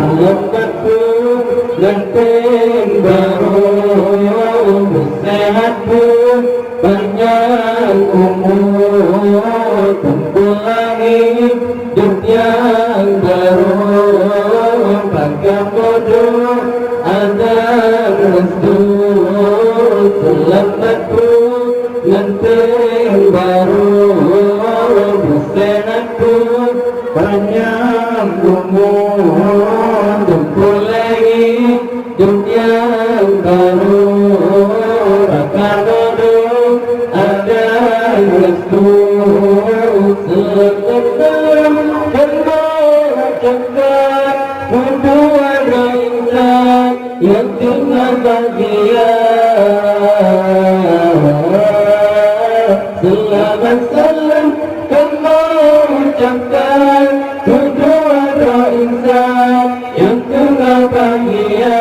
Selamatku ganteng baru, sehatku panjang umur, kumpul lagi hidup yang baru, bangga bodoh ada restu. Selamatku ganteng baru, sehatku panjang umur, kumpul lagi hidup yang baru, bangga bodoh ada restu. Salam dan mengucapkan untuk orang insan yang tengah bahagia. Selamat salam dan mengucapkan untuk orang insan yang tengah bahagia.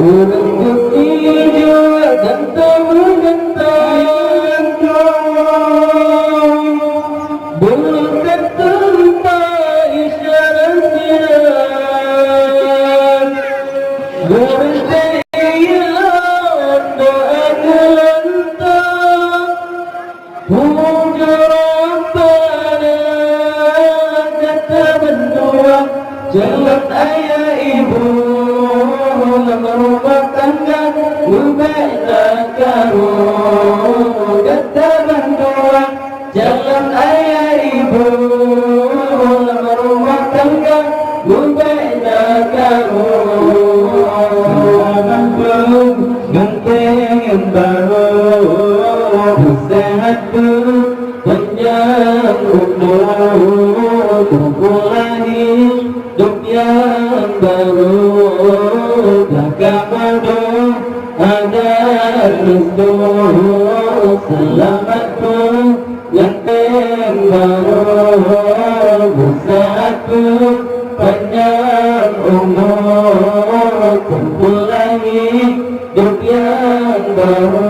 Urut hijau dan terbentang, bukan tanpa isyarat sirat, berdirilah doa gelantang, hujurah pada kata berdua, jalan ayah ibu rumah tangga berbeda karung, kata berdua jalan ayah ibu rumah tangga berbeda karung. Selamat ganteng baru, sehatku panjang umur, kumpul lagi hidup yang baru, bangga bodoh ada restu. Selamatku ganteng baru, sehatku panjang umur, kumpul lagi hidup yang baru,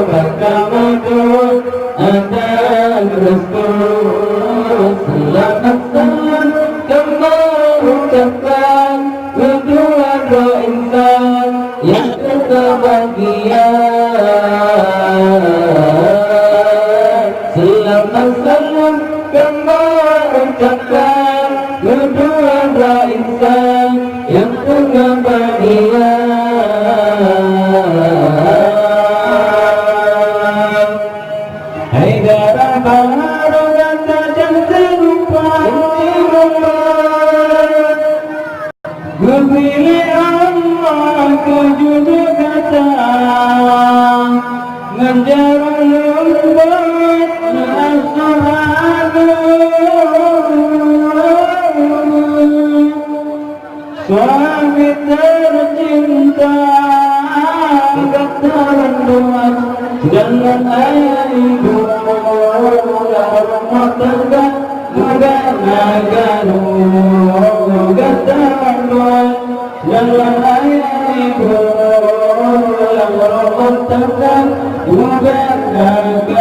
bangga bodoh ada restu. Selamat salam mengucapkan kedua dua insan yang terbahagia. Selamat salam mengucapkan kedua dua insan yang tengah bahagia. Haidara baharu kata jangan lupa, memilih Allah kejujur kata, ngejar lembat asradu, suami tercinta kata berdua, jangan ayah ibu rumah tangga negara kata berdua, jangan ayah ibu rumah tangga negara.